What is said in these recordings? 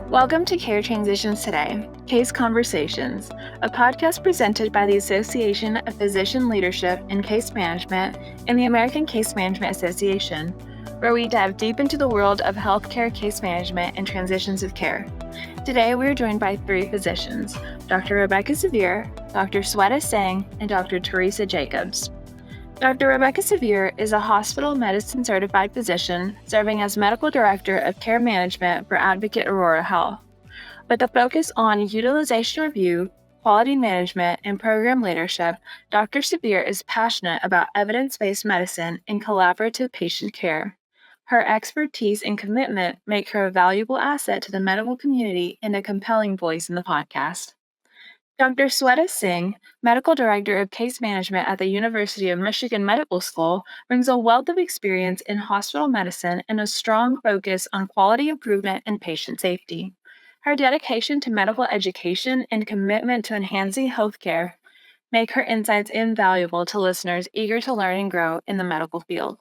Welcome to Care Transitions Today, Case Conversations, a podcast presented by the Association of Physician Leadership in Case Management and the American Case Management Association, where we dive deep into the world of healthcare case management and transitions of care. Today, we are joined by three physicians, Dr. Rebecca Severe, Dr. Sweta Singh, and Dr. Teresa Jacobs. Dr. Rebecca Severe is a hospital medicine certified physician serving as medical director of care management for Advocate Aurora Health. With a focus on utilization review, quality management, and program leadership, Dr. Severe is passionate about evidence-based medicine and collaborative patient care. Her expertise and commitment make her a valuable asset to the medical community and a compelling voice in the podcast. Dr. Sweta Singh, Medical Director of Case Management at the University of Michigan Medical School, brings a wealth of experience in hospital medicine and a strong focus on quality improvement and patient safety. Her dedication to medical education and commitment to enhancing healthcare make her insights invaluable to listeners eager to learn and grow in the medical field.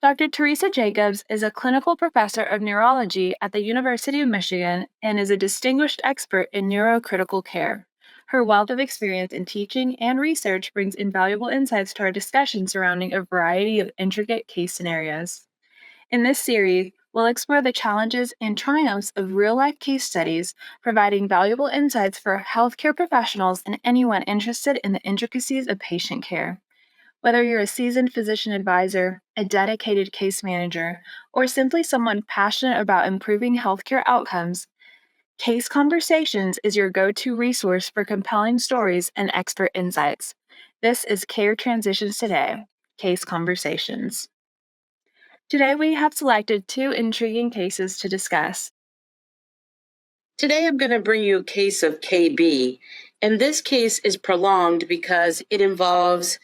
Dr. Teresa Jacobs is a clinical professor of neurology at the University of Michigan and is a distinguished expert in neurocritical care. Her wealth of experience in teaching and research brings invaluable insights to our discussion surrounding a variety of intricate case scenarios. In this series, we'll explore the challenges and triumphs of real-life case studies, providing valuable insights for healthcare professionals and anyone interested in the intricacies of patient care. Whether you're a seasoned physician advisor, a dedicated case manager, or simply someone passionate about improving healthcare outcomes, Case Conversations is your go-to resource for compelling stories and expert insights. This is Care Transitions Today, Case Conversations. Today we have selected two intriguing cases to discuss. Today I'm going to bring you a case of KB, and this case is prolonged because it involves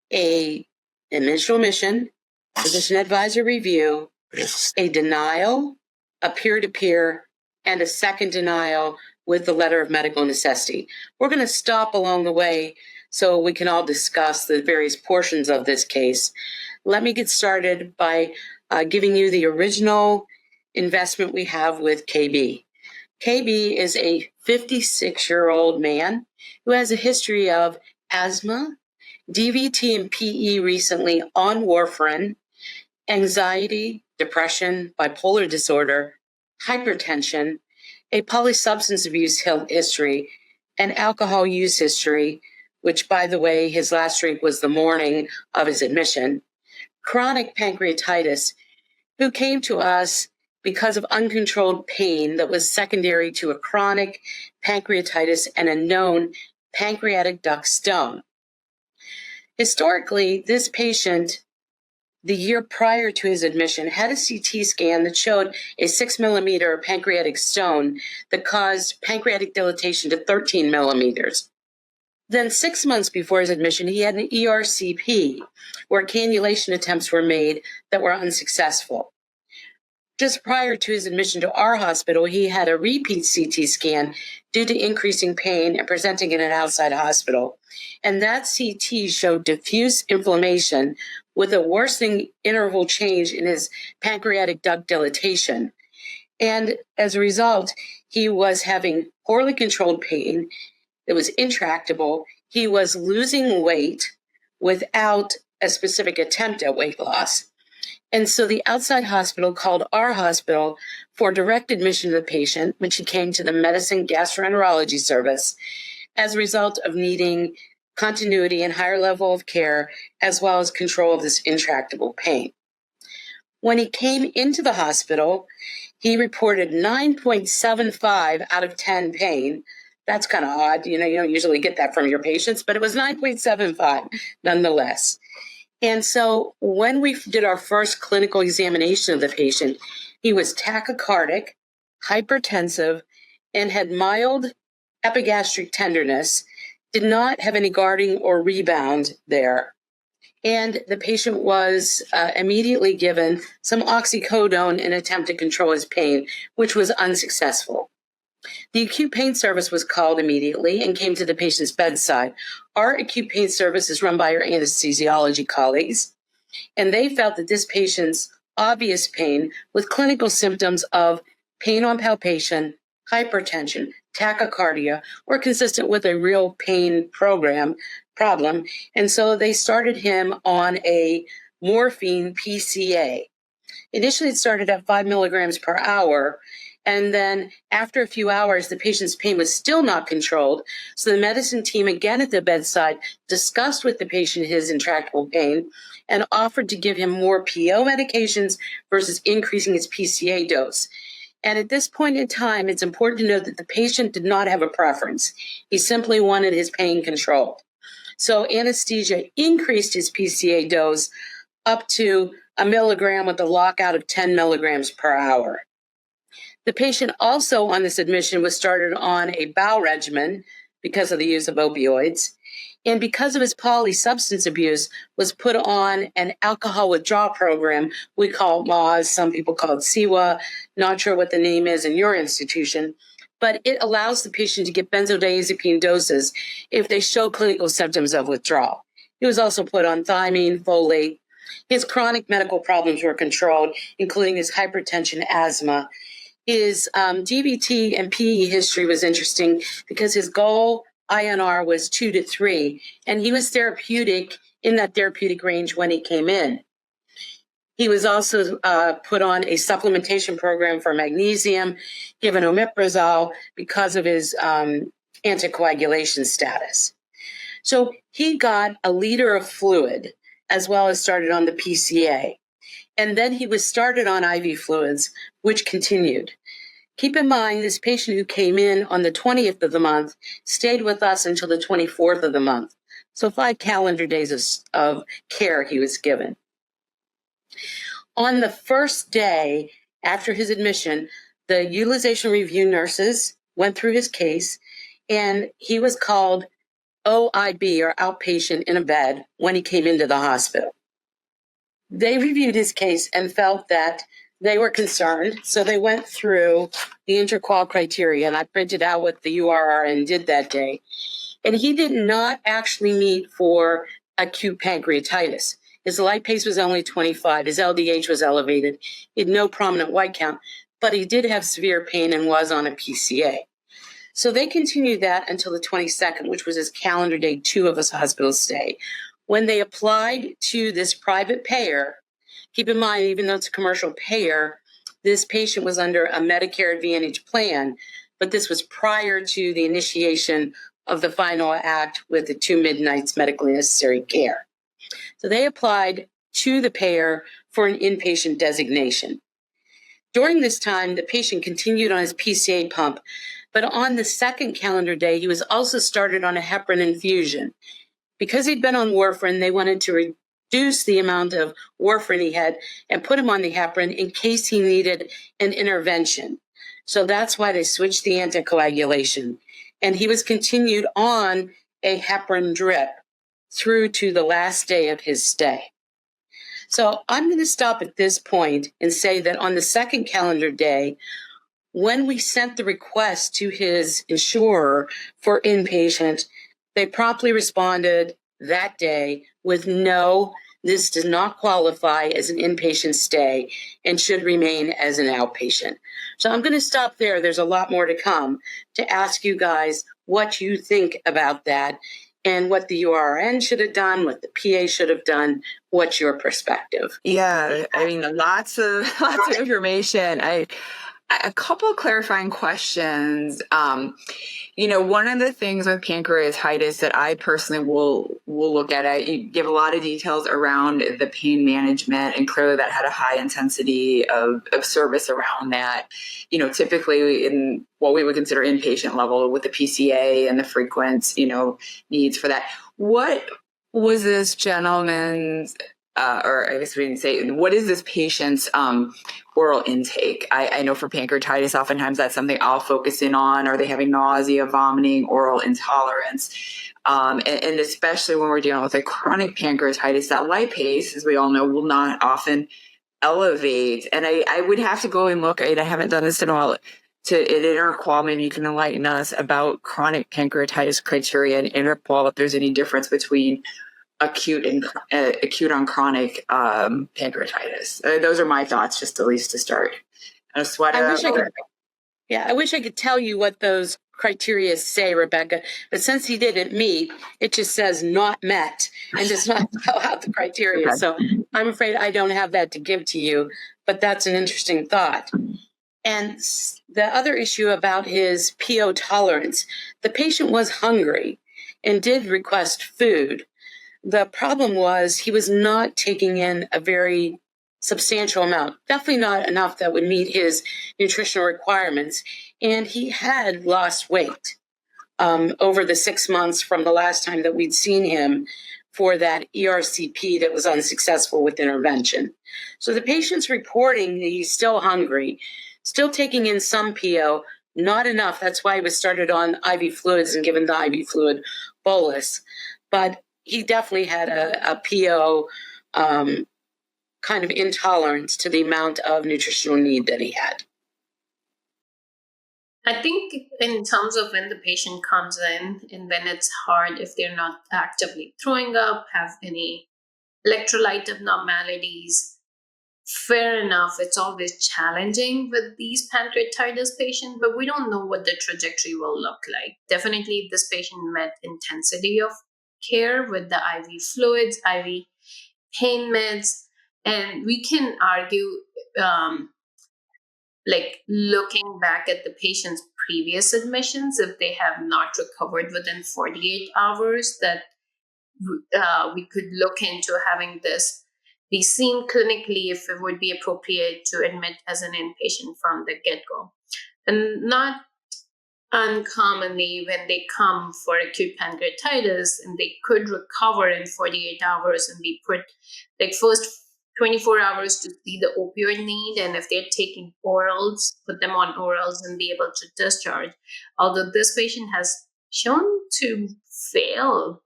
an initial admission, physician advisor review, a denial, a peer-to-peer, and a second denial with the letter of medical necessity. We're going to stop along the way so we can all discuss the various portions of this case. Let me get started by giving you the original investment we have with KB. KB is a 56-year-old man who has a history of asthma, DVT and PE recently on warfarin, anxiety, depression, bipolar disorder, hypertension, a polysubstance abuse history, and alcohol use history, which, by the way, his last drink was the morning of his admission, chronic pancreatitis, who came to us because of uncontrolled pain that was secondary to a chronic pancreatitis and a known pancreatic duct stone. Historically, this patient, the year prior to his admission, had a CT scan that showed a 6 millimeter pancreatic stone that caused pancreatic dilatation to 13 millimeters. Then 6 months before his admission, he had an ERCP, where cannulation attempts were made that were unsuccessful. Just prior to his admission to our hospital, he had a repeat CT scan due to increasing pain and presenting in an outside hospital. And that CT showed diffuse inflammation with a worsening interval change in his pancreatic duct dilatation. And as a result, he was having poorly controlled pain that was intractable. He was losing weight without a specific attempt at weight loss. And so the outside hospital called our hospital for direct admission of the patient when she came to the medicine gastroenterology service as a result of needing continuity and higher level of care, as well as control of this intractable pain. When he came into the hospital, he reported 9.75 out of 10 pain. That's kind of odd. You don't usually get that from your patients, but it was 9.75 nonetheless. And so when we did our first clinical examination of the patient, he was tachycardic, hypertensive, and had mild epigastric tenderness, did not have any guarding or rebound there. And the patient was immediately given some oxycodone in an attempt to control his pain, which was unsuccessful. The acute pain service was called immediately and came to the patient's bedside. Our acute pain service is run by our anesthesiology colleagues, and they felt that this patient's obvious pain with clinical symptoms of pain on palpation, hypertension, tachycardia, or consistent with a real pain problem. And so they started him on a morphine PCA. Initially, it started at 5 milligrams per hour. And then after a few hours, the patient's pain was still not controlled. So the medicine team, again at the bedside, discussed with the patient his intractable pain and offered to give him more PO medications versus increasing his PCA dose. And at this point in time, it's important to note that the patient did not have a preference. He simply wanted his pain controlled. So anesthesia increased his PCA dose up to a milligram with a lockout of 10 milligrams per hour. The patient also on this admission was started on a bowel regimen because of the use of opioids, and because of his polysubstance abuse was put on an alcohol withdrawal program we call MAWS, some people call it SIWA, not sure what the name is in your institution, but it allows the patient to get benzodiazepine doses if they show clinical symptoms of withdrawal. He was also put on thiamine, folate. His chronic medical problems were controlled, including his hypertension, asthma. His DVT and PE history was interesting because his goal INR was 2 to 3, and he was therapeutic in that therapeutic range when he came in. He was also put on a supplementation program for magnesium, given omeprazole because of his anticoagulation status. So he got a liter of fluid as well as started on the PCA. And then he was started on IV fluids, which continued. Keep in mind, this patient who came in on the 20th of the month stayed with us until the 24th of the month. So 5 calendar days of care he was given. On the first day after his admission, the utilization review nurses went through his case, and he was called OIB, or outpatient in a bed, when he came into the hospital. They reviewed his case and felt that they were concerned, so they went through the intraqual criteria, and I printed out what the URRN did that day. And he did not actually meet for acute pancreatitis. His lipase was only 25. His LDH was elevated. He had no prominent white count, but he did have severe pain and was on a PCA. So they continued that until the 22nd, which was his calendar day 2 of his hospital stay. When they applied to this private payer, keep in mind, even though it's a commercial payer, this patient was under a Medicare Advantage plan, but this was prior to the initiation of the final act with the 2 midnights medically necessary care. So they applied to the payer for an inpatient designation. During this time, the patient continued on his PCA pump, but on the second calendar day, he was also started on a heparin infusion. Because he'd been on warfarin, they wanted to reduce the amount of warfarin he had and put him on the heparin in case he needed an intervention. So that's why they switched the anticoagulation. And he was continued on a heparin drip through to the last day of his stay. So I'm going to stop at this point and say that on the second calendar day, when we sent the request to his insurer for inpatient, they promptly responded that day with no, this does not qualify as an inpatient stay and should remain as an outpatient. So I'm going to stop there. There's a lot more to come to ask you guys what you think about that and what the URN should have done, what the PA should have done. What's your perspective? Yeah, I mean, lots of information. A couple of clarifying questions. One of the things with pancreatitis that I personally will look at, you give a lot of details around the pain management, and clearly that had a high intensity of service around that. Typically in what we would consider inpatient level with the PCA and the frequent, needs for that. What was this gentleman's, or I guess we didn't say, what is this patient's oral intake? I know for pancreatitis, oftentimes that's something I'll focus in on. Are they having nausea, vomiting, oral intolerance? And especially when we're dealing with a chronic pancreatitis, that lipase, as we all know, will not often elevate. And I would have to go and look, I haven't done this in a while, to an interqual, maybe you can enlighten us about chronic pancreatitis criteria and interqual, if there's any difference between acute on chronic pancreatitis. Those are my thoughts, just at least to start. Sweta, I wish I could tell you what those criteria say, Rebecca, but since he didn't meet, it just says not met and does not spell out the criteria. Okay. So I'm afraid I don't have that to give to you, but that's an interesting thought. And the other issue about his PO tolerance, the patient was hungry and did request food. The problem was he was not taking in a very substantial amount, definitely not enough that would meet his nutritional requirements. And he had lost weight over the 6 months from the last time that we'd seen him for that ERCP that was unsuccessful with intervention. So the patient's reporting that he's still hungry, still taking in some PO, not enough. That's why he was started on IV fluids and given the IV fluid bolus. But he definitely had a PO kind of intolerance to the amount of nutritional need that he had. I think in terms of when the patient comes in and when it's hard, if they're not actively throwing up, have any electrolyte abnormalities, fair enough, it's always challenging with these pancreatitis patients, but we don't know what the trajectory will look like. Definitely, if this patient met intensity of care with the IV fluids, IV pain meds, and we can argue, like looking back at the patient's previous admissions, if they have not recovered within 48 hours, that we could look into having this be seen clinically if it would be appropriate to admit as an inpatient from the get-go. And not uncommonly, when they come for acute pancreatitis and they could recover in 48 hours and be put like first 24 hours to see the opioid need, and if they're taking orals, put them on orals and be able to discharge. Although this patient has shown to fail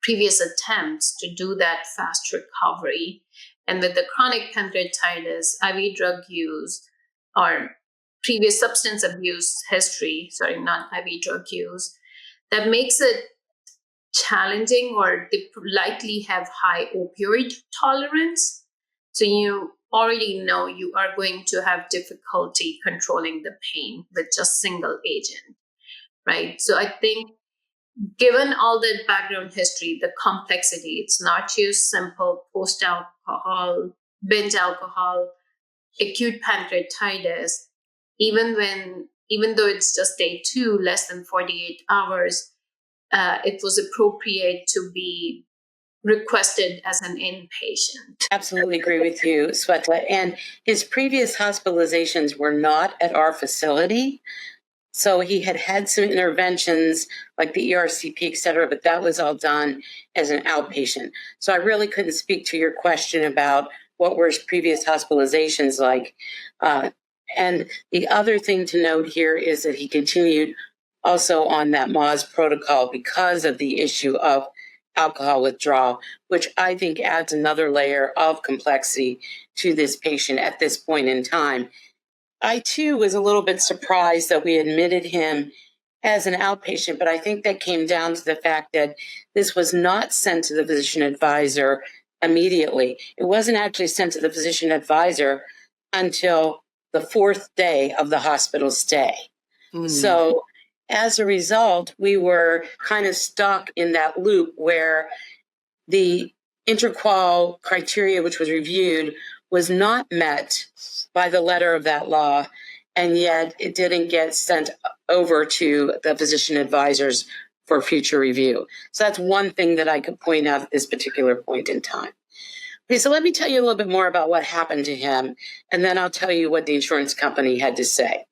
previous attempts to do that fast recovery, and with the chronic pancreatitis, IV drug use, or previous substance abuse history, not IV drug use, that makes it challenging, or they likely have high opioid tolerance. So you already know you are going to have difficulty controlling the pain with just single agent, right? So I think given all that background history, the complexity, it's not just simple post-alcohol, binge alcohol, acute pancreatitis, even though it's just day 2, less than 48 hours, it was appropriate to be requested as an inpatient. Absolutely agree with you, Sweta. And his previous hospitalizations were not at our facility. So he had had some interventions like the ERCP, et cetera, but that was all done as an outpatient. So I really couldn't speak to your question about what were his previous hospitalizations like. And the other thing to note here is that he continued also on that MAWS protocol because of the issue of alcohol withdrawal, which I think adds another layer of complexity to this patient at this point in time. I, too, was a little bit surprised that we admitted him as an outpatient, but I think that came down to the fact that this was not sent to the physician advisor immediately. It wasn't actually sent to the physician advisor until the 4th day of the hospital stay. So as a result, we were kind of stuck in that loop where the intraqual criteria, which was reviewed, was not met by the letter of that law, and yet it didn't get sent over to the physician advisors for future review. So that's one thing that I could point out at this particular point in time. Okay, so let me tell you a little bit more about what happened to him, and then I'll tell you what the insurance company had to say.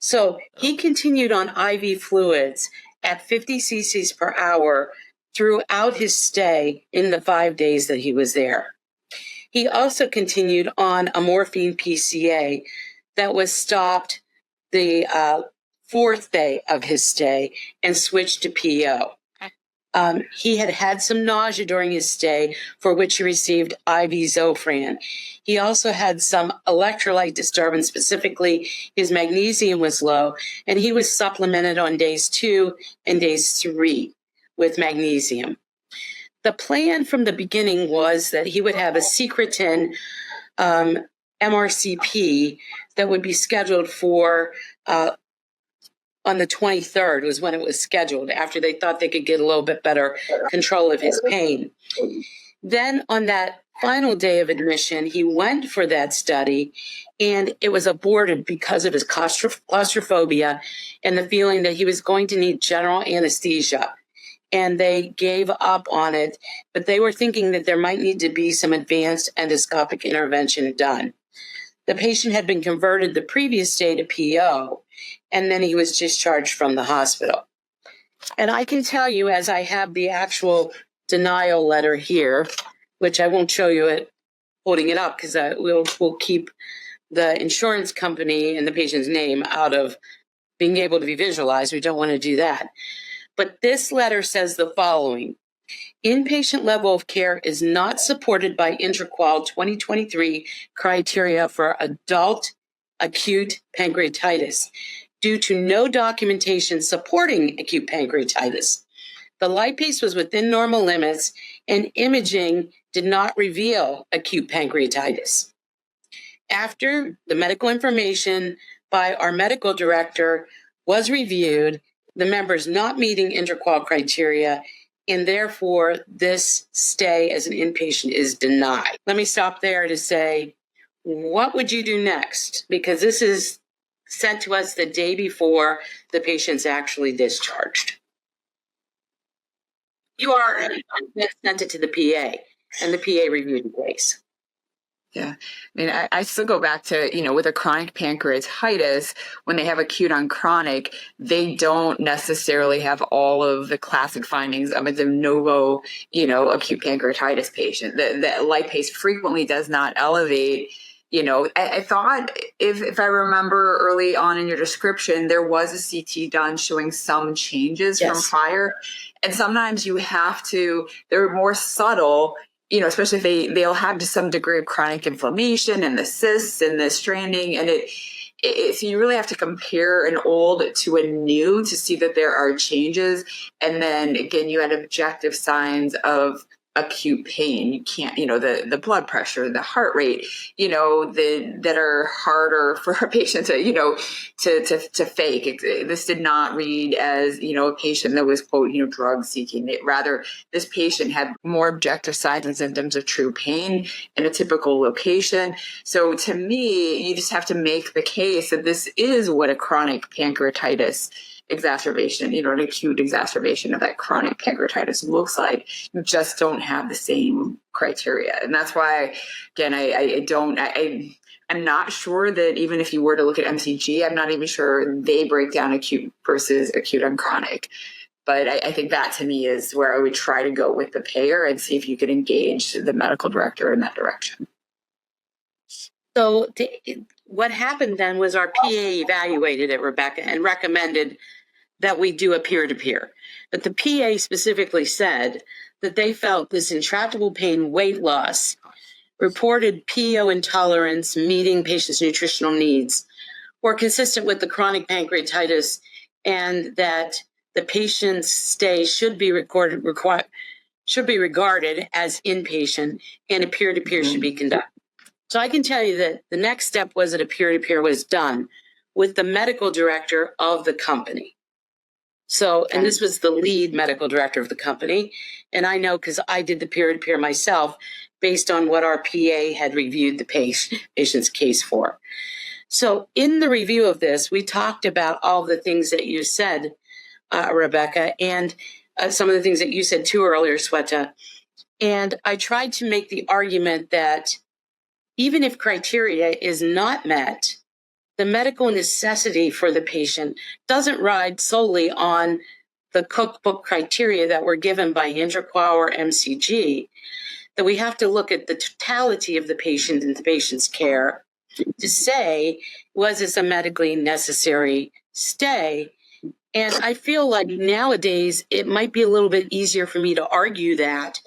So he continued on IV fluids at 50 cc's per hour throughout his stay in the 5 days that he was there. He also continued on a morphine PCA that was stopped the 4th day of his stay and switched to PO. He had had some nausea during his stay, for which he received IV Zofran. He also had some electrolyte disturbance, specifically his magnesium was low, and he was supplemented on days 2 and days 3 with magnesium. The plan from the beginning was that he would have a secretin MRCP that would be scheduled for on the 23rd was when it was scheduled, after they thought they could get a little bit better control of his pain. Then on that final day of admission, he went for that study, and it was aborted because of his claustrophobia and the feeling that he was going to need general anesthesia. And they gave up on it, but they were thinking that there might need to be some advanced endoscopic intervention done. The patient had been converted the previous day to PO, and then he was discharged from the hospital. And I can tell you, as I have the actual denial letter here, which I won't show you it holding it up because we'll keep the insurance company and the patient's name out of being able to be visualized. We don't want to do that. But this letter says the following: inpatient level of care is not supported by IntraQual 2023 criteria for adult acute pancreatitis due to no documentation supporting acute pancreatitis. The lipase was within normal limits, and imaging did not reveal acute pancreatitis. After the medical information by our medical director was reviewed, the members not meeting IntraQual criteria, and therefore this stay as an inpatient is denied. Let me stop there to say, what would you do next? Because this is sent to us the day before the patient's actually discharged. You are sent it to the PA, and the PA reviewed the case. Yeah. I mean, I still go back to, with a chronic pancreatitis, when they have acute on chronic, they don't necessarily have all of the classic findings of a de novo, acute pancreatitis patient. The lipase frequently does not elevate. I thought if I remember early on in your description, there was a CT done showing some changes from prior. And sometimes you have to, they're more subtle, especially if they'll have to some degree of chronic inflammation and the cysts and the stranding. And so you really have to compare an old to a new to see that there are changes. And then again, you had objective signs of acute pain. You can't, the blood pressure, the heart rate, that are harder for a patient to, to fake. This did not read as, a patient that was, quote, drug seeking. Rather, this patient had more objective signs and symptoms of true pain in a typical location. So to me, you just have to make the case that this is what a chronic pancreatitis exacerbation, an acute exacerbation of that chronic pancreatitis looks like. You just don't have the same criteria. And that's why, again, I'm not sure that even if you were to look at MCG, I'm not even sure they break down acute versus acute on chronic. But I think that to me is where I would try to go with the payer and see if you could engage the medical director in that direction. So what happened then was our PA evaluated it, Rebecca, and recommended that we do a peer-to-peer. But the PA specifically said that they felt this intractable pain, weight loss, reported PO intolerance meeting patients' nutritional needs were consistent with the chronic pancreatitis, and that the patient's stay should be regarded as inpatient, and a peer-to-peer should be conducted. So I can tell you that the next step was that a peer-to-peer was done with the medical director of the company. So, and this was the lead medical director of the company. And I know because I did the peer-to-peer myself based on what our PA had reviewed the patient's case for. So in the review of this, we talked about all the things that you said, Rebecca, and some of the things that you said too earlier, Sweta. And I tried to make the argument that even if criteria is not met, the medical necessity for the patient doesn't ride solely on the cookbook criteria that were given by IntraQual or MCG, that we have to look at the totality of the patient and the patient's care to say, was this a medically necessary stay? And I feel like nowadays it might be a little bit easier for me to argue that,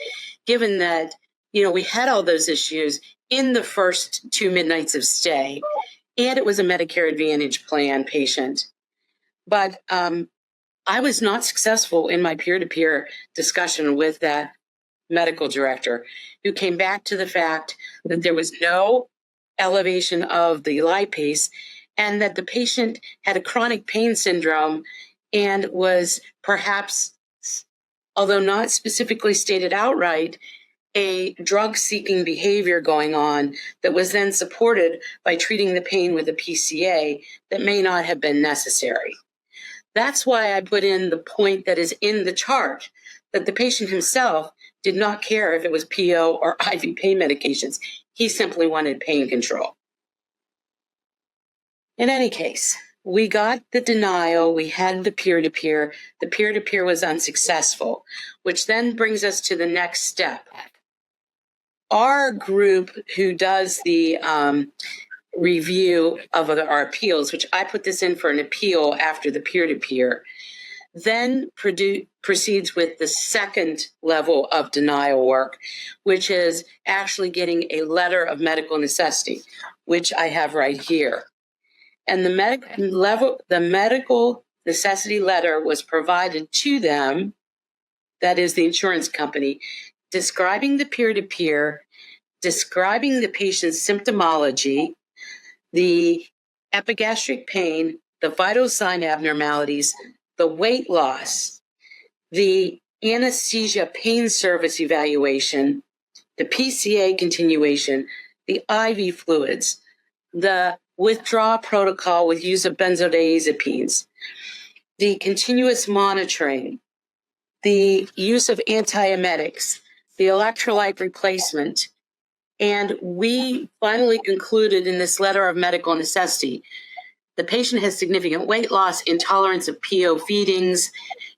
given that, we had all those issues in the first 2 midnights of stay, and it was a Medicare Advantage plan patient. But I was not successful in my peer-to-peer discussion with that medical director, who came back to the fact that there was no elevation of the lipase and that the patient had a chronic pain syndrome and was perhaps, although not specifically stated outright, a drug-seeking behavior going on that was then supported by treating the pain with a PCA that may not have been necessary. That's why I put in the point that is in the chart, that the patient himself did not care if it was PO or IV pain medications. He simply wanted pain control. In any case, we got the denial, we had the peer-to-peer. The peer-to-peer was unsuccessful, which then brings us to the next step. Our group who does the review of our appeals, which I put this in for an appeal after the peer-to-peer, then proceeds with the second level of denial work, which is actually getting a letter of medical necessity, which I have right here. And the medical necessity letter was provided to them, that is the insurance company, describing the peer-to-peer, describing the patient's symptomology, the epigastric pain, the vital sign abnormalities, the weight loss, the anesthesia pain service evaluation, the PCA continuation, the IV fluids, the withdrawal protocol with use of benzodiazepines, the continuous monitoring, the use of antiemetics, the electrolyte replacement. And we finally concluded in this letter of medical necessity, the patient has significant weight loss, intolerance of PO feedings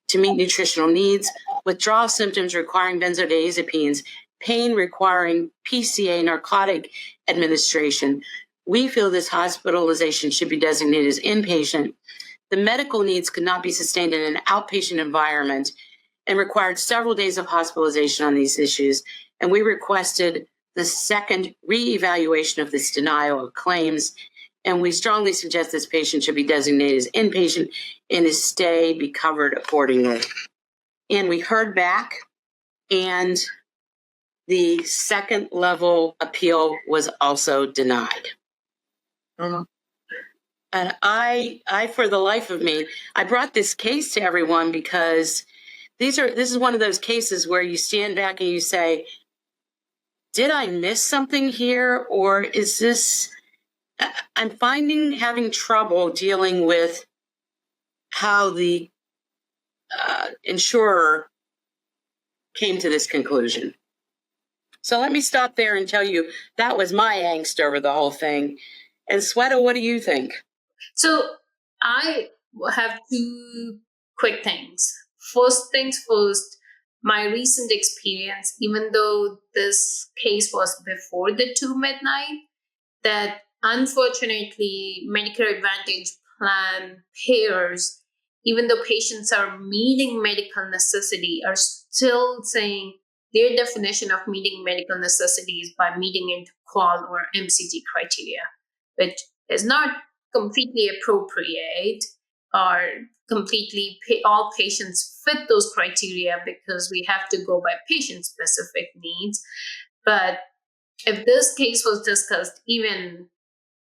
to meet nutritional needs, withdrawal symptoms requiring benzodiazepines, pain requiring PCA narcotic administration. We feel this hospitalization should be designated as inpatient. The medical needs could not be sustained in an outpatient environment and required several days of hospitalization on these issues. And we requested the second reevaluation of this denial of claims. And we strongly suggest this patient should be designated as inpatient and his stay be covered accordingly. And we heard back, and the second level appeal was also denied. And I, for the life of me, I brought this case to everyone because this is one of those cases where you stand back and you say, did I miss something here? Or is this, I'm having trouble dealing with how the insurer came to this conclusion. So let me stop there and tell you that was my angst over the whole thing. And Sweta, what do you think? So I have two quick things. First things first, my recent experience, even though this case was before the 2 midnight, that unfortunately Medicare Advantage plan payers, even though patients are meeting medical necessity, are still saying their definition of meeting medical necessity is by meeting into QAL or MCG criteria, which is not completely appropriate or completely all patients fit those criteria because we have to go by patient-specific needs. But if this case was discussed even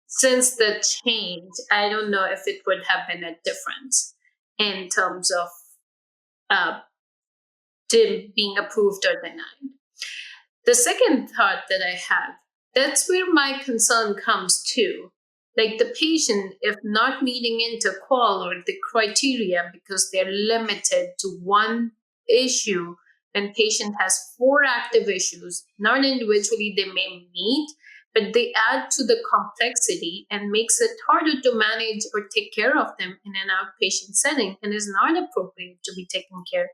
since the change, I don't know if it would have been a difference in terms of being approved or denied. The second thought that I have, that's where my concern comes to. Like the patient, if not meeting into QAL or the criteria because they're limited to one issue, and patient has 4 active issues, not individually they may meet, but they add to the complexity and makes it harder to manage or take care of them in an outpatient setting and is not appropriate to be taken care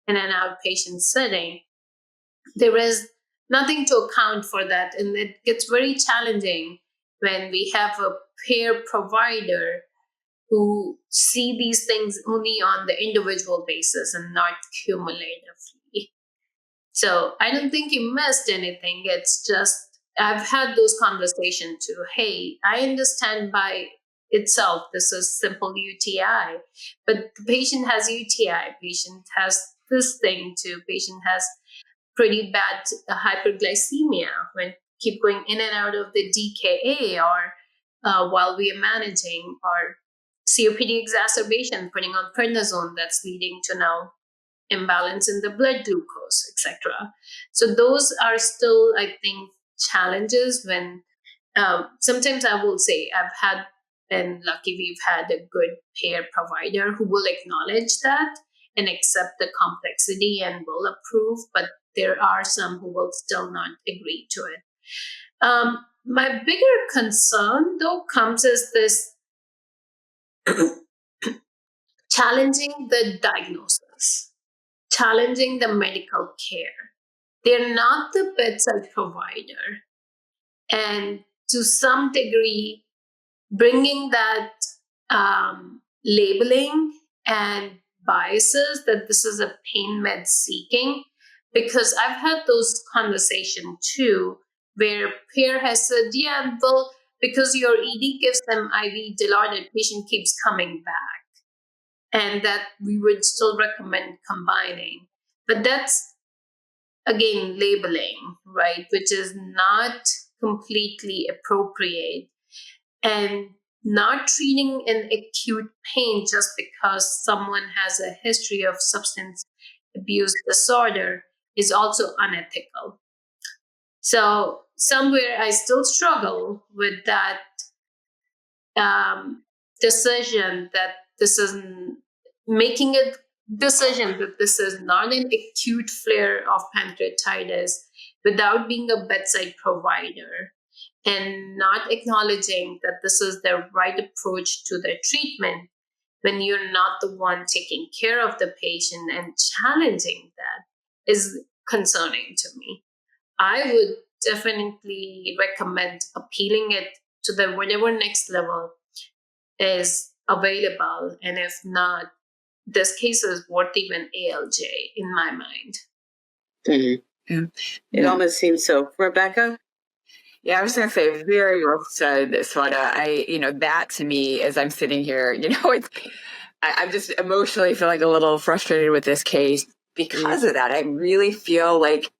in an outpatient setting. There is nothing to account for that, and it gets very challenging when we have a payer provider who see these things only on the individual basis and not cumulatively. So I don't think you missed anything. It's just, I've had those conversations too. Hey, I understand by itself, this is simple UTI, but the patient has UTI, patient has this thing too, patient has pretty bad hyperglycemia, when keep going in and out of the DKA, or while we are managing, or COPD exacerbation, putting on prednisone that's leading to now imbalance in the blood glucose, etc. So those are still, I think, challenges when sometimes I will say I've been lucky, we've had a good payer provider who will acknowledge that and accept the complexity and will approve, but there are some who will still not agree to it. My bigger concern, though, comes as this challenging the diagnosis, challenging the medical care. They're not the bedside provider. And to some degree, bringing that labeling and biases that this is a pain med seeking, because I've had those conversations too, where peer has said, yeah, well, because your ED gives them IV Dilaudid, patient keeps coming back, and that we would still recommend combining. But that's, again, labeling, right, which is not completely appropriate, and not treating an acute pain just because someone has a history of substance abuse disorder is also unethical. So somewhere I still struggle with that decision, that this is making a decision that this is not an acute flare of pancreatitis without being a bedside provider, and not acknowledging that this is the right approach to the treatment when you're not the one taking care of the patient, and challenging that is concerning to me. I would definitely recommend appealing it to the whatever next level is available, and if not, this case is worth even ALJ in my mind. Mm-hmm. It almost seems so. Rebecca? Yeah, I was going to say, very well said, Sweta. That to me, as I'm sitting here, I'm just emotionally feeling a little frustrated with this case because of that. I really feel like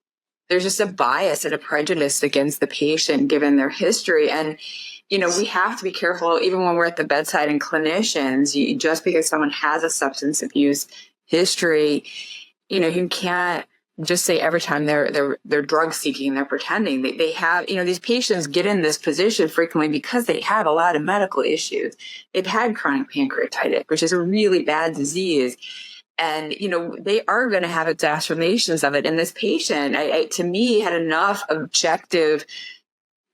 there's just a bias and a prejudice against the patient given their history. And, we have to be careful, even when we're at the bedside and clinicians, just because someone has a substance abuse history, you can't just say every time they're drug seeking, they're pretending. They have, these patients get in this position frequently because they have a lot of medical issues. They've had chronic pancreatitis, which is a really bad disease. And, they are going to have exacerbations of it. And this patient, to me, had enough objective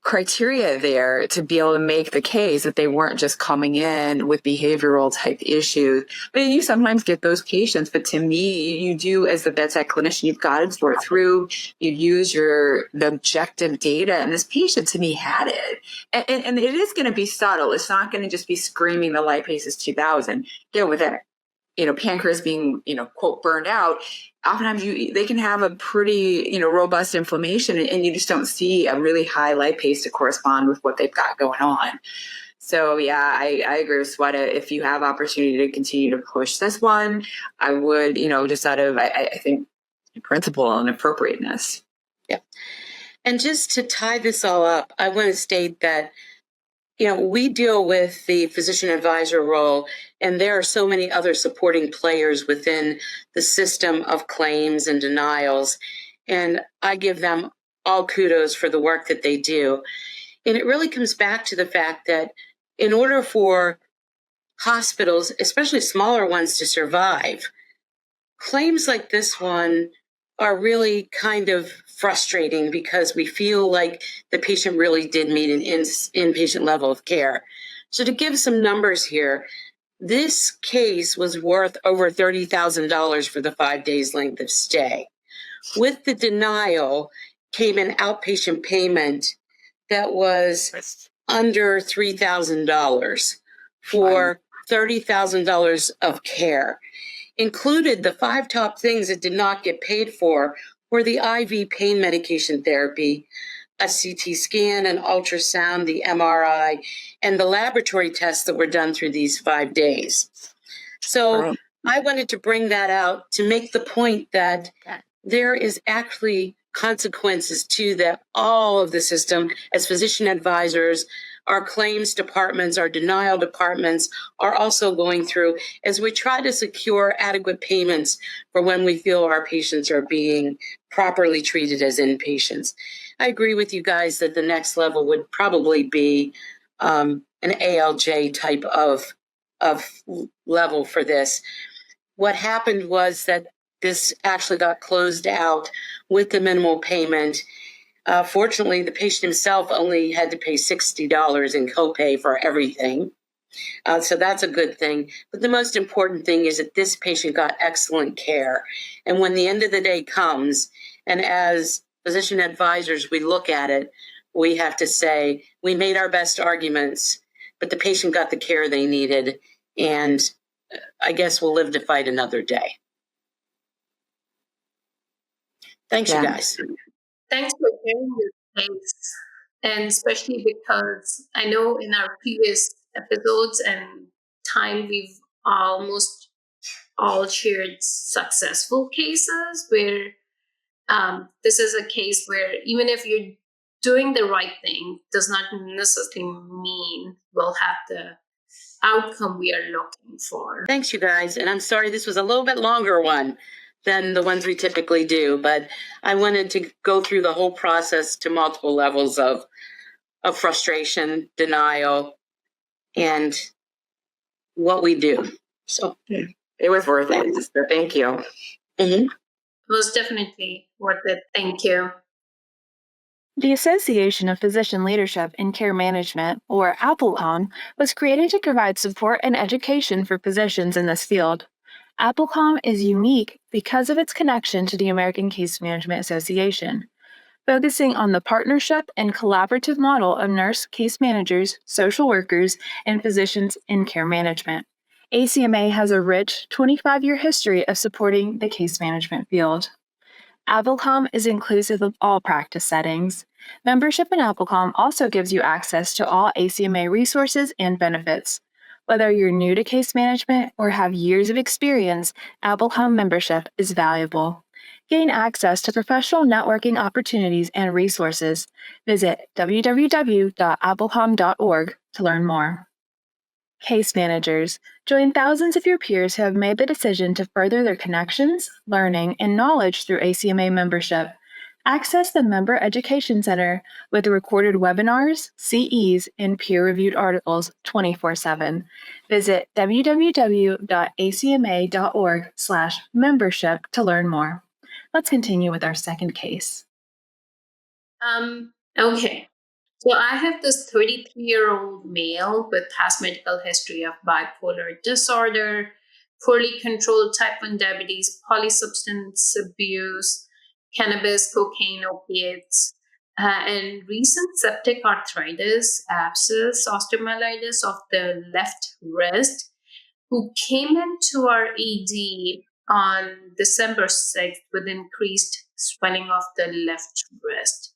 criteria there to be able to make the case that they weren't just coming in with behavioral type issues. But you sometimes get those patients. But to me, you do, as the bedside clinician, you've got to sort through, you use the objective data. And this patient to me had it. And it is going to be subtle. It's not going to just be screaming the lipase is 2000. Deal with it. Pancreas being, quote, burned out, oftentimes they can have a pretty, robust inflammation, and you just don't see a really high lipase to correspond with what they've got going on. So, yeah, I agree with Sweta. If you have opportunity to continue to push this one, I would, just out of, I think, principle and appropriateness. Yeah. And just to tie this all up, I want to state that we deal with the physician advisor role, and there are so many other supporting players within the system of claims and denials. And I give them all kudos for the work that they do. And it really comes back to the fact that in order for hospitals, especially smaller ones, to survive, claims like this one are really kind of frustrating because we feel like the patient really did meet an inpatient level of care. So to give some numbers here, this case was worth over $30,000 for the 5 days length of stay. With the denial came an outpatient payment that was under $3,000 for $30,000 of care. Included the 5 top things that did not get paid for were the IV pain medication therapy, a CT scan, an ultrasound, the MRI, and the laboratory tests that were done through these 5 days. So I wanted to bring that out to make the point that there is actually consequences to that. All of the system, as physician advisors, our claims departments, our denial departments are also going through as we try to secure adequate payments for when we feel our patients are being properly treated as inpatients. I agree with you guys that the next level would probably be an ALJ type of level for this. What happened was that this actually got closed out with the minimal payment. Fortunately, the patient himself only had to pay $60 in copay for everything. So that's a good thing. But the most important thing is that this patient got excellent care. And when the end of the day comes, and as physician advisors, we look at it, we have to say, we made our best arguments, but the patient got the care they needed. And I guess we'll live to fight another day. Thanks, you guys. Thanks for sharing this case, and especially because I know in our previous episodes and time we've almost all shared successful cases where this is a case where even if you're doing the right thing does not necessarily mean we'll have the outcome we are looking for. Thanks, you guys. And I'm sorry this was a little bit longer one than the ones we typically do, but I wanted to go through the whole process to multiple levels of frustration, denial, and what we do. So it was worth it. So thank you. Mm-hmm. It was definitely worth it. Thank you. The Association of Physician Leadership in Care Management, or APPLCOM, was created to provide support and education for physicians in this field. APPLCOM is unique because of its connection to the American Case Management Association, focusing on the partnership and collaborative model of nurse case managers, social workers, and physicians in care management. ACMA has a rich 25-year history of supporting the case management field. AppleCom is inclusive of all practice settings. Membership in AppleCom also gives you access to all ACMA resources and benefits. Whether you're new to case management or have years of experience, AppleCom membership is valuable. Gain access to professional networking opportunities and resources. Visit www.applecom.org to learn more. Case managers. Join thousands of your peers who have made the decision to further their connections, learning, and knowledge through ACMA membership. Access the Member Education Center with recorded webinars, CEs, and peer-reviewed articles 24/7. Visit www.acma.org/membership to learn more. Let's continue with our second case. Okay. So I have this 33-year-old male with past medical history of bipolar disorder, poorly controlled type 1 diabetes, polysubstance abuse, cannabis, cocaine, opiates, and recent septic arthritis, abscess, osteomyelitis of the left wrist, who came into our ED on December 6th with increased swelling of the left wrist.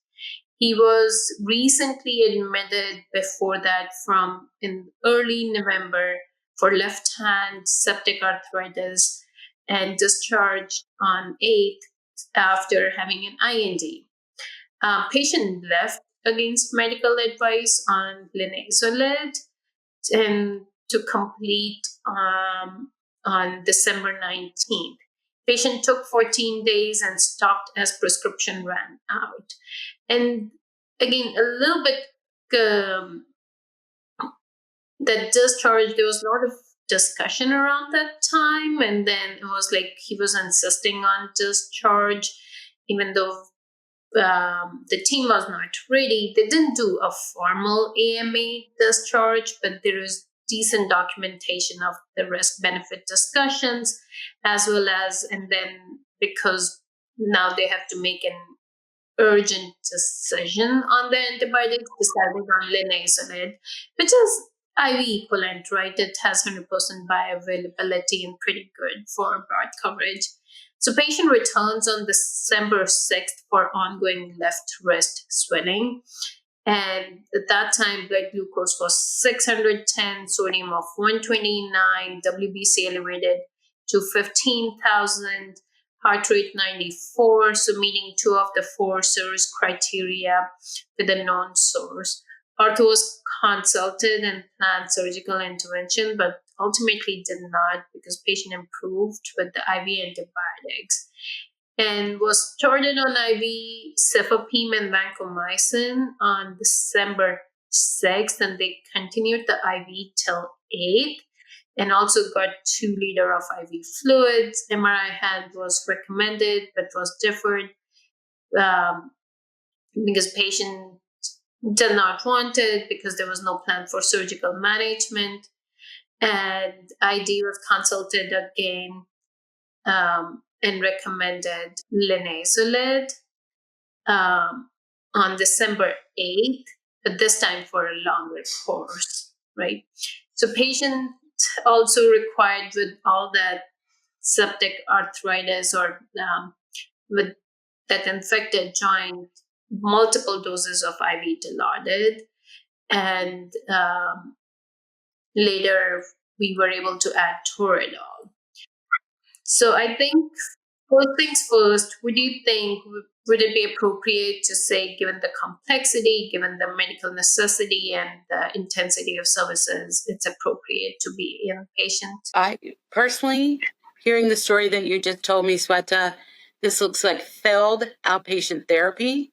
He was recently admitted before that from in early November for left hand septic arthritis and discharged on 8th after having an IND. Patient left against medical advice on linezolid and to complete on December 19th. Patient took 14 days and stopped as prescription ran out. And again, a little bit that discharge, there was a lot of discussion around that time. And then it was like he was insisting on discharge, even though the team was not ready. They didn't do a formal AMA discharge, but there is decent documentation of the risk benefit discussions, as well as, and then because now they have to make an urgent decision on the antibiotics, decided on linezolid, which is IV equivalent, right? It has 100% bioavailability and pretty good for broad coverage. So patient returns on December 6th for ongoing left wrist swelling. And at that time, blood glucose was 610, sodium of 129, WBC elevated to 15,000, heart rate 94, so meeting 2 of the 4 service criteria with a known source. Ortho was consulted and planned surgical intervention, but ultimately did not because patient improved with the IV antibiotics and was started on IV cefepime and vancomycin on December 6th, and they continued the IV till 8th, and also got 2 liter of IV fluids. MRI hand was recommended, but was deferred because patient did not want it because there was no plan for surgical management. And ID was consulted again and recommended linezolid on December 8th, but this time for a longer course, right? So patient also required with all that septic arthritis or with that infected joint, multiple doses of IV Dilaudid. And later we were able to add Toradol. So I think first things first, would you think, would it be appropriate to say, given the complexity, given the medical necessity and the intensity of services, it's appropriate to be inpatient? I personally, hearing the story that you just told me, Sweta, this looks like failed outpatient therapy,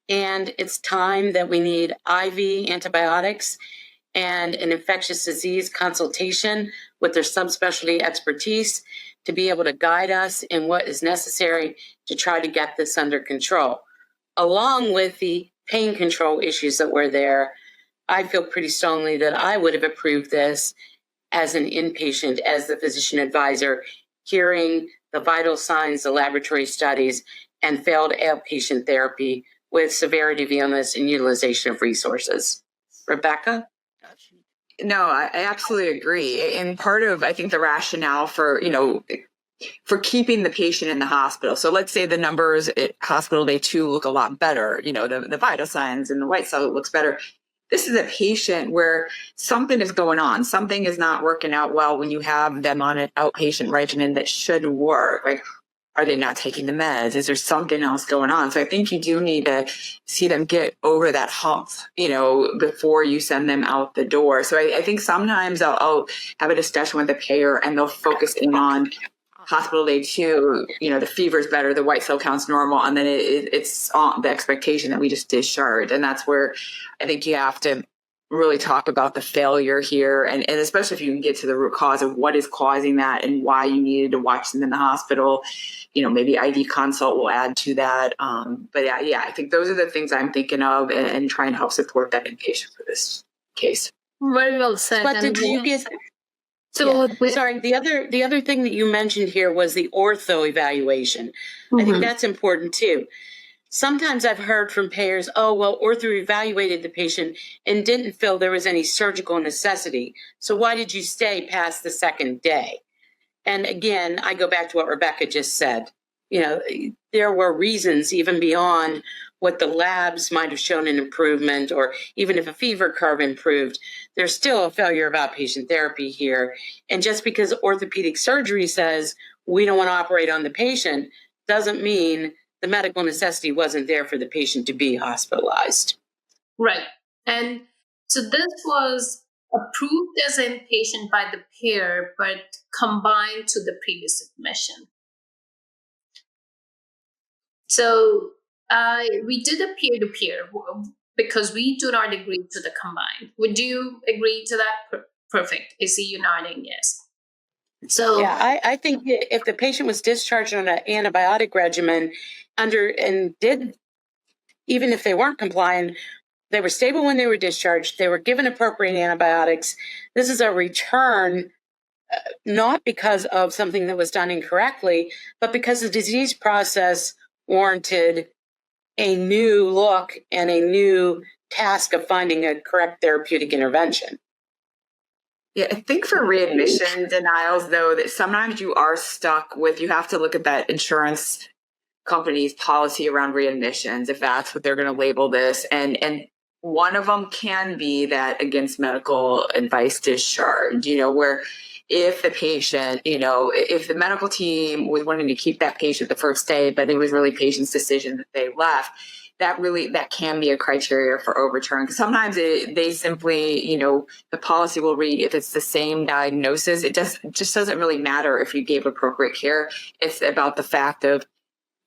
and it's time that we need IV antibiotics and an infectious disease consultation with their subspecialty expertise to be able to guide us in what is necessary to try to get this under control. Along with the pain control issues that were there, I feel pretty strongly that I would have approved this as an inpatient, as the physician advisor, hearing the vital signs, the laboratory studies, and failed outpatient therapy with severity of illness and utilization of resources. Rebecca? No, I absolutely agree. And part of, I think, the rationale for, for keeping the patient in the hospital. So let's say the numbers at hospital day 2 look a lot better, the vital signs and the white cell looks better. This is a patient where something is going on. Something is not working out well when you have them on an outpatient regimen that should work. Like, are they not taking the meds? Is there something else going on? So I think you do need to see them get over that hump, before you send them out the door. So I think sometimes I'll have a discussion with the payer and they'll focus in on hospital day 2, the fever's better, the white cell count's normal, and then it's on the expectation that we just discharge. And that's where I think you have to really talk about the failure here, and especially if you can get to the root cause of what is causing that and why you needed to watch them in the hospital. Maybe ID consult will add to that. But yeah, I think those are the things I'm thinking of and try and help support that inpatient for this case. Very well said. But did you get... So sorry, the other thing that you mentioned here was the ortho evaluation. Mm-hmm. I think that's important too. Sometimes I've heard from payers, ortho evaluated the patient and didn't feel there was any surgical necessity. So why did you stay past the second day? And again, I go back to what Rebecca just said. There were reasons even beyond what the labs might have shown an improvement, or even if a fever curve improved, there's still a failure of outpatient therapy here. And just because orthopedic surgery says we don't want to operate on the patient doesn't mean the medical necessity wasn't there for the patient to be hospitalized. Right. And so this was approved as inpatient by the payer, but combined to the previous admission. So we did a peer-to-peer because we do not agree to the combined. Would you agree to that? Perfect. I see you nodding yes. So yeah, I think if the patient was discharged on an antibiotic regimen even if they weren't compliant, they were stable when they were discharged, they were given appropriate antibiotics. This is a return, not because of something that was done incorrectly, but because the disease process warranted a new look and a new task of finding a correct therapeutic intervention. Yeah, I think for readmission denials, though, that sometimes you are stuck with, you have to look at that insurance company's policy around readmissions, if that's what they're going to label this. And one of them can be that against medical advice discharge, where if the patient, if the medical team was wanting to keep that patient the first day, but it was really patient's decision that they left, that can be a criteria for overturn. Sometimes they simply, the policy will read if it's the same diagnosis. It just doesn't really matter if you gave appropriate care. It's about the fact of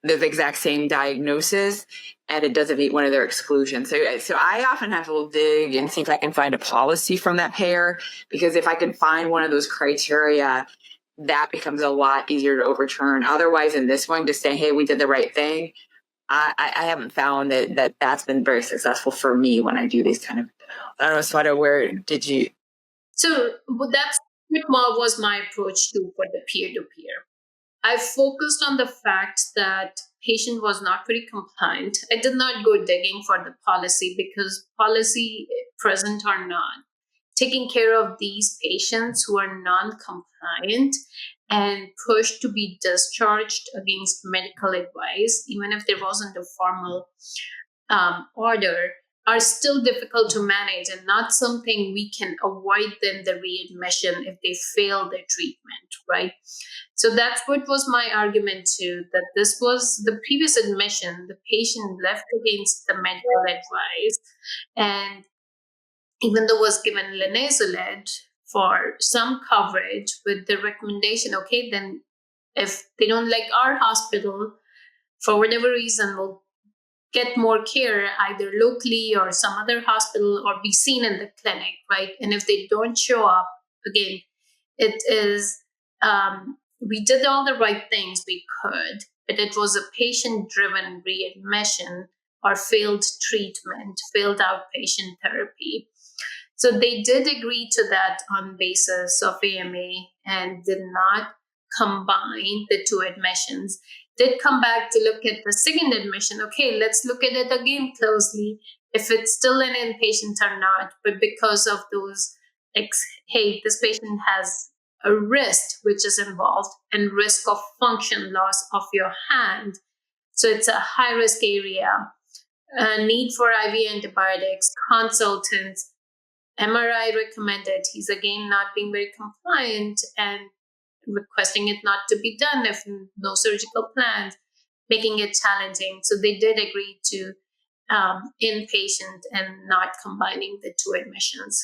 the exact same diagnosis, and it doesn't meet one of their exclusions. So I often have to dig and see if I can find a policy from that payer, because if I can find one of those criteria, that becomes a lot easier to overturn. Otherwise, in this one, just saying, hey, we did the right thing, I haven't found that's been very successful for me when I do these kind of, I don't know, Sweta, where did you? So that's what was my approach to for the peer-to-peer. I focused on the fact that patient was not very compliant. I did not go digging for the policy, because policy, present or not, taking care of these patients who are non-compliant and pushed to be discharged against medical advice, even if there wasn't a formal order, are still difficult to manage and not something we can avoid them the readmission if they fail their treatment, right? So that's what was my argument too, that this was the previous admission, the patient left against the medical advice, and even though was given linezolid for some coverage with the recommendation, okay, then if they don't like our hospital, for whatever reason, we'll get more care either locally or some other hospital, or be seen in the clinic, right? And if they don't show up, again, it is, we did all the right things we could, but it was a patient-driven readmission or failed treatment, failed outpatient therapy. So they did agree to that on basis of AMA and did not combine the two admissions. Did come back to look at the second admission. Okay, let's look at it again closely, if it's still an inpatient or not. But because of those, hey, this patient has a wrist which is involved and risk of function loss of your hand. So it's a high risk area. Need for IV antibiotics, consultants, MRI recommended. He's again not being very compliant and requesting it not to be done if no surgical plans, making it challenging. So they did agree to inpatient and not combining the two admissions.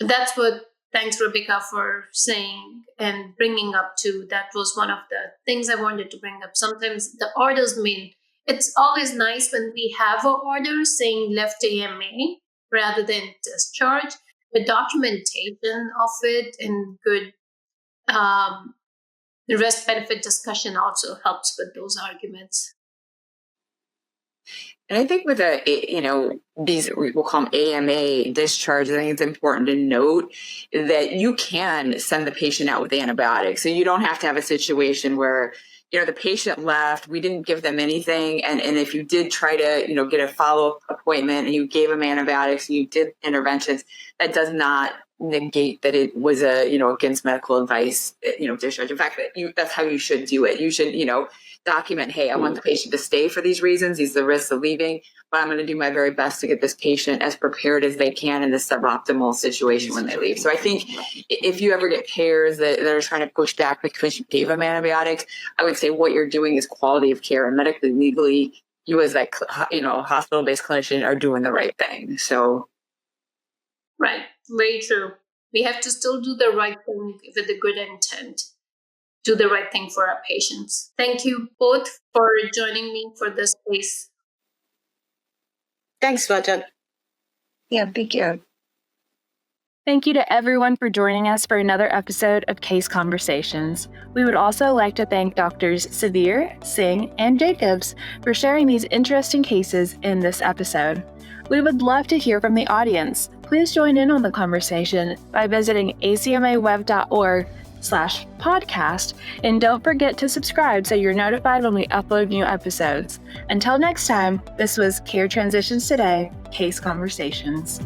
That's what, thanks Rebecca for saying and bringing up too. That was one of the things I wanted to bring up. Sometimes the orders mean, it's always nice when we have an order saying left AMA rather than discharge. The documentation of it and good risk benefit discussion also helps with those arguments. And I think with these, we'll call them AMA discharges, I think it's important to note that you can send the patient out with antibiotics. So you don't have to have a situation where, the patient left, we didn't give them anything. And if you did try to, get a follow-up appointment and you gave them antibiotics and you did interventions, that does not negate that it was against medical advice, discharge. In fact, that's how you should do it. You should, document, hey, I want the patient to stay for these reasons. These are the risks of leaving, but I'm going to do my very best to get this patient as prepared as they can in this suboptimal situation when they leave. So I think if you ever get payers that are trying to push back because you gave them antibiotics, I would say what you're doing is quality of care, and medically, legally, you as that, hospital-based clinician are doing the right thing. So. Right. Very true. We have to still do the right thing with a good intent. Do the right thing for our patients. Thank you both for joining me for this space. Thanks, Sweta. Yeah, thank you. Thank you to everyone for joining us for another episode of Case Conversations. We would also like to thank Doctors Severe, Singh, and Jacobs for sharing these interesting cases in this episode. We would love to hear from the audience. Please join in on the conversation by visiting acmaweb.org/podcast, and don't forget to subscribe so you're notified when we upload new episodes. Until next time, this was Care Transitions Today, Case Conversations.